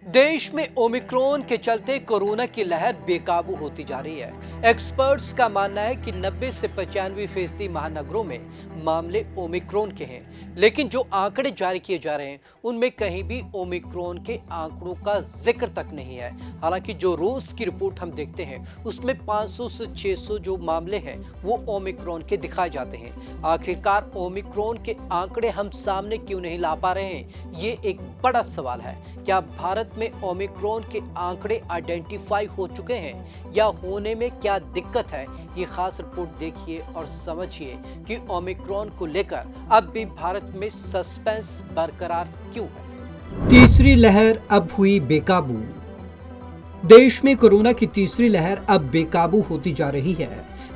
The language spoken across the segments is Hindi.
देश में ओमिक्रॉन के चलते कोरोना की लहर बेकाबू होती जा रही है। एक्सपर्ट्स का मानना है कि 90 से 95% महानगरों में मामले ओमिक्रॉन के हैं, लेकिन जो आंकड़े जारी किए जा रहे हैं उनमें कहीं भी ओमिक्रॉन के आंकड़ों का जिक्र तक नहीं है। हालांकि जो रोज की रिपोर्ट हम देखते हैं उसमें 500 से 600 जो मामले हैं वो ओमिक्रॉन के दिखाए जाते हैं। आखिरकार ओमिक्रॉन के आंकड़े हम सामने क्यों नहीं ला पा रहे हैं, ये एक बड़ा सवाल है। क्या भारत में ओमिक्रॉन के आंकड़े आइडेंटिफाई हो चुके हैं या होने में क्या दिक्कत है? ये खास रिपोर्ट देखिए और समझिए कि ओमिक्रॉन को लेकर अब भी भारत में सस्पेंस बरकरार क्यों है। तीसरी लहर अब हुई बेकाबू। देश में कोरोना की तीसरी लहर अब बेकाबू होती जा रही है।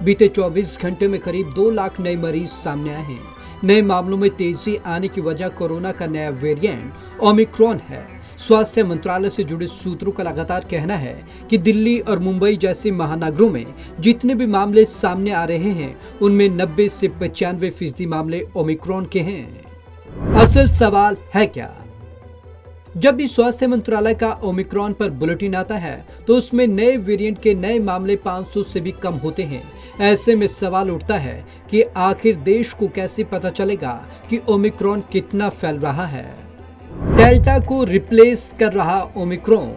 बीते 24 घंटे में करीब 2 लाख नए मरीज सामने आए हैं। नए मामलों में तेजी आने की वजह कोरोना का नया वेरिएंट ओमिक्रॉन है। स्वास्थ्य मंत्रालय से जुड़े सूत्रों का लगातार कहना है कि दिल्ली और मुंबई जैसे महानगरों में जितने भी मामले सामने आ रहे हैं उनमें 90 से 95% मामले ओमिक्रॉन के हैं। असल सवाल है क्या? जब भी स्वास्थ्य मंत्रालय का ओमिक्रॉन पर बुलेटिन आता है तो उसमें नए वेरिएंट के नए मामले 500 से भी कम होते हैं। ऐसे में सवाल उठता है कि आखिर देश को कैसे पता चलेगा कि ओमिक्रॉन कितना फैल रहा है। डेल्टा को रिप्लेस कर रहा ओमिक्रॉन।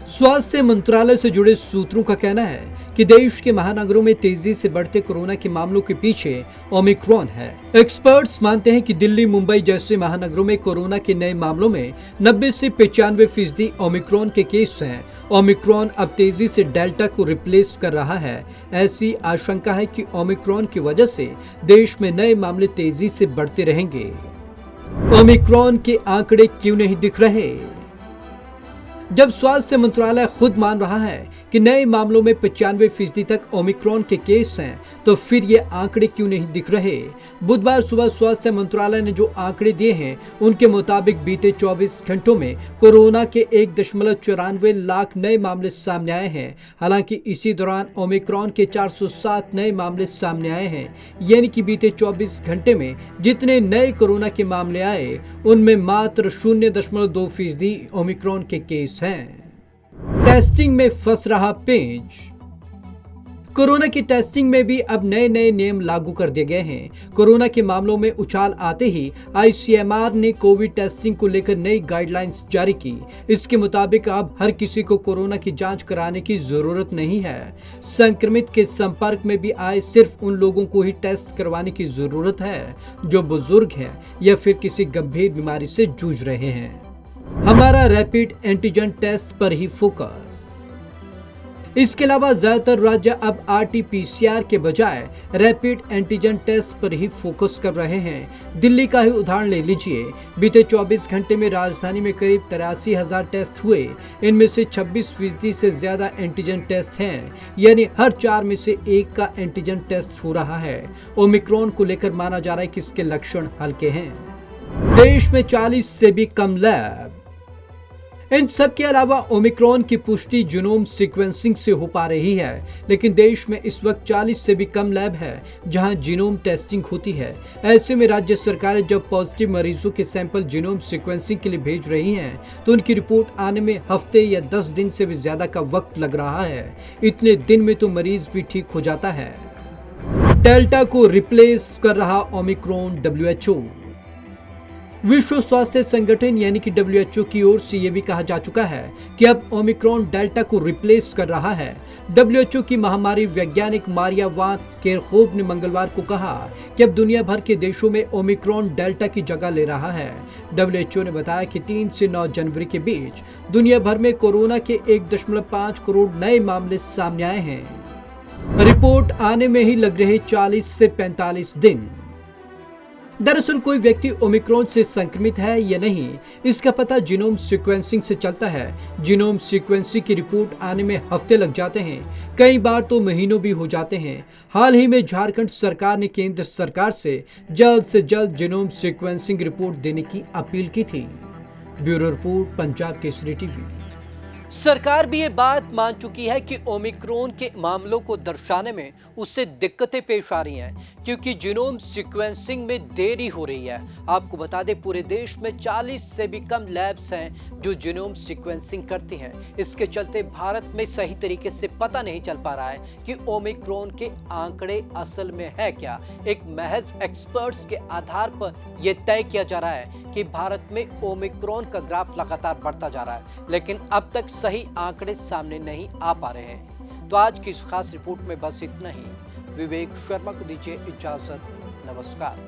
स्वास्थ्य मंत्रालय से जुड़े सूत्रों का कहना है कि देश के महानगरों में तेजी से बढ़ते कोरोना के मामलों के पीछे ओमिक्रॉन है। एक्सपर्ट्स मानते हैं कि दिल्ली, मुंबई जैसे महानगरों में कोरोना के नए मामलों में 90 से 95% ओमिक्रॉन के केस हैं। ओमिक्रॉन अब तेजी से डेल्टा को रिप्लेस कर रहा है। ऐसी आशंका है कि ओमिक्रॉन की वजह से देश में नए मामले तेजी से बढ़ते रहेंगे। ओमिक्रॉन के आंकड़े क्यों नहीं दिख रहे? जब स्वास्थ्य मंत्रालय खुद मान रहा है कि नए मामलों में 95% तक ओमिक्रॉन के केस हैं, तो फिर ये आंकड़े क्यों नहीं दिख रहे? बुधवार सुबह स्वास्थ्य मंत्रालय ने जो आंकड़े दिए हैं उनके मुताबिक बीते 24 घंटों में कोरोना के 1.94 लाख नए मामले सामने आए हैं। हालांकि इसी दौरान ओमिक्रॉन के 407 नए मामले सामने आए हैं। यानी कि बीते 24 घंटे में जितने नए कोरोना के मामले आए उनमें मात्र 0.2% ओमिक्रॉन के केस हैं। टेस्टिंग में फंस रहा पेंच। कोरोना की टेस्टिंग में भी अब नए नए नियम लागू कर दिए गए हैं। कोरोना के मामलों में उछाल आते ही आईसीएमआर ने कोविड टेस्टिंग को लेकर नई गाइडलाइंस जारी की। इसके मुताबिक अब हर किसी को कोरोना की जांच कराने की जरूरत नहीं है। संक्रमित के संपर्क में भी आए सिर्फ उन लोगों को ही टेस्ट करवाने की जरूरत है जो बुजुर्ग हैं या फिर किसी गंभीर बीमारी से जूझ रहे हैं। हमारा रैपिड एंटीजन टेस्ट पर ही फोकस। इसके अलावा ज्यादातर राज्य अब आरटीपीसीआर के बजाय रैपिड एंटीजन टेस्ट पर ही फोकस कर रहे हैं। दिल्ली का ही उदाहरण ले लीजिए। बीते 24 घंटे में राजधानी में करीब 83,000 टेस्ट हुए। इनमें से 26% से ज्यादा एंटीजन टेस्ट हैं, यानी हर 4 में से 1 का एंटीजन टेस्ट हो रहा है। ओमिक्रॉन को लेकर माना जा रहा है कि इसके लक्षण हल्के हैं। देश में 40 से भी कम लैब। इन सब के अलावा ओमिक्रॉन की पुष्टि जीनोम सीक्वेंसिंग से हो पा रही है, लेकिन देश में इस वक्त 40 से भी कम लैब है जहां जीनोम टेस्टिंग होती है। ऐसे में राज्य सरकारें जब पॉजिटिव मरीजों के सैंपल जीनोम सीक्वेंसिंग के लिए भेज रही हैं, तो उनकी रिपोर्ट आने में हफ्ते या 10 दिन से भी ज्यादा का वक्त लग रहा है। इतने दिन में तो मरीज भी ठीक हो जाता है। डेल्टा को रिप्लेस कर रहा ओमिक्रॉन। WHO, विश्व स्वास्थ्य संगठन यानी कि WHO की ओर से यह भी कहा जा चुका है कि अब ओमिक्रॉन डेल्टा को रिप्लेस कर रहा है। WHO की महामारी वैज्ञानिक मारिया वान केरखोव ने मंगलवार को कहा कि अब दुनिया भर के देशों में ओमिक्रॉन डेल्टा की जगह ले रहा है। WHO ने बताया कि 3 से 9 जनवरी के बीच दुनिया भर में कोरोना के 1.5 करोड़ नए मामले सामने आए हैं। रिपोर्ट आने में ही लग रहे 40 से 45 दिन। दरअसल कोई व्यक्ति ओमिक्रॉन से संक्रमित है या नहीं, इसका पता जीनोम सीक्वेंसिंग से चलता है। जीनोम सीक्वेंसिंग की रिपोर्ट आने में हफ्ते लग जाते हैं, कई बार तो महीनों भी हो जाते हैं। हाल ही में झारखंड सरकार ने केंद्र सरकार से जल्द जीनोम सीक्वेंसिंग रिपोर्ट देने की अपील की थी। Bureau report, Punjab Kesari TV. सरकार भी ये बात मान चुकी है कि ओमिक्रॉन के मामलों को दर्शाने में उससे दिक्कतें पेश आ रही हैं क्योंकि जीनोम सीक्वेंसिंग में देरी हो रही है। आपको बता दें पूरे देश में 40 से भी कम लैब्स हैं जो जीनोम सीक्वेंसिंग करती हैं। इसके चलते भारत में सही तरीके से पता नहीं चल पा रहा है कि ओमिक्रॉन के आंकड़े असल में है क्या। एक महज एक्सपर्ट्स के आधार पर यह तय किया जा रहा है कि भारत में ओमिक्रॉन का ग्राफ लगातार बढ़ता जा रहा है, लेकिन अब तक सही आंकड़े सामने नहीं आ पा रहे हैं। तो आज की इस खास रिपोर्ट में बस इतना ही। विवेक शर्मा को दीजिए इजाजत। नमस्कार।